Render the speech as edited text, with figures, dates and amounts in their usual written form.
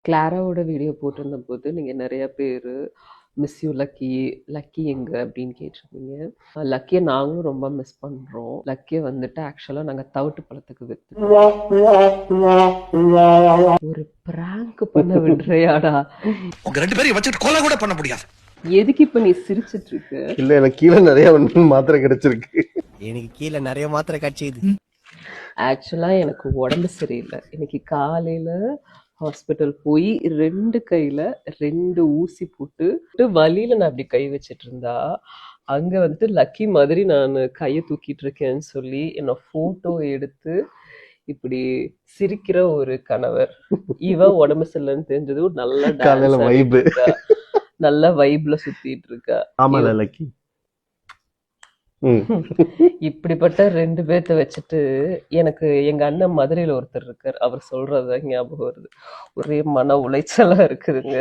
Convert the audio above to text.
கிளாராவோட video போட்டிருந்தபோது நீங்க நெறைய பேரு மிஸ் யூ லக்கி, லக்கி எங்க அப்படின்னு கேட்டிருந்தீங்க. லக்கிய நாங்களும் ரொம்ப மிஸ் பண்றோம். லக்கிய வந்துட்டு ஆக்சுவலா நாங்க தவிட்டு பழத்துக்கு ஒரு பிராங்க் பண்ண விடுறியாடா? உங்க 2 பேரையும் வச்சுட்டு கொலை கூட பண்ண முடியாது. எதுக்கு இப்ப நீ சிரிச்சிட்டு இருக்க? இல்ல எனக்கு கீழே நிறைய மாத்திரை கிடைச்சிருக்கு. எனக்கு கீழே நிறைய மாத்திரை கிடைச்சிது. ஆக்சுவலா எனக்கு உடம்பு சரியில்லை. இன்னைக்கு காலையில ஹாஸ்பிட்டல் போய் 2 கையில 2 ஊசி போட்டு வலியில நான் அப்படி கை வச்சிட்டு இருந்தா அங்க வந்துட்டு லக்கி மாதிரி நான் கையை தூக்கிட்டு இருக்கேன்னு சொல்லி என்ன போட்டோ எடுத்து இப்படி சிரிக்கிற ஒரு கணவர். இவன் உடம்பு சரியில்லைன்னு தெரிஞ்சது நல்ல காலையில வைப். நல்ல வைப்ல சுத்திட்டு இருக்கா. ஆமால லக்கி. இப்படிப்பட்ட 2 பேர்த்த வச்சுட்டு எனக்கு எங்க அண்ணன் மதுரையில ஒருத்தர் இருக்கார். அவர் சொல்றதுதான் ஞாபகம் வருது. ஒரே மன உளைச்சலா இருக்குதுங்க.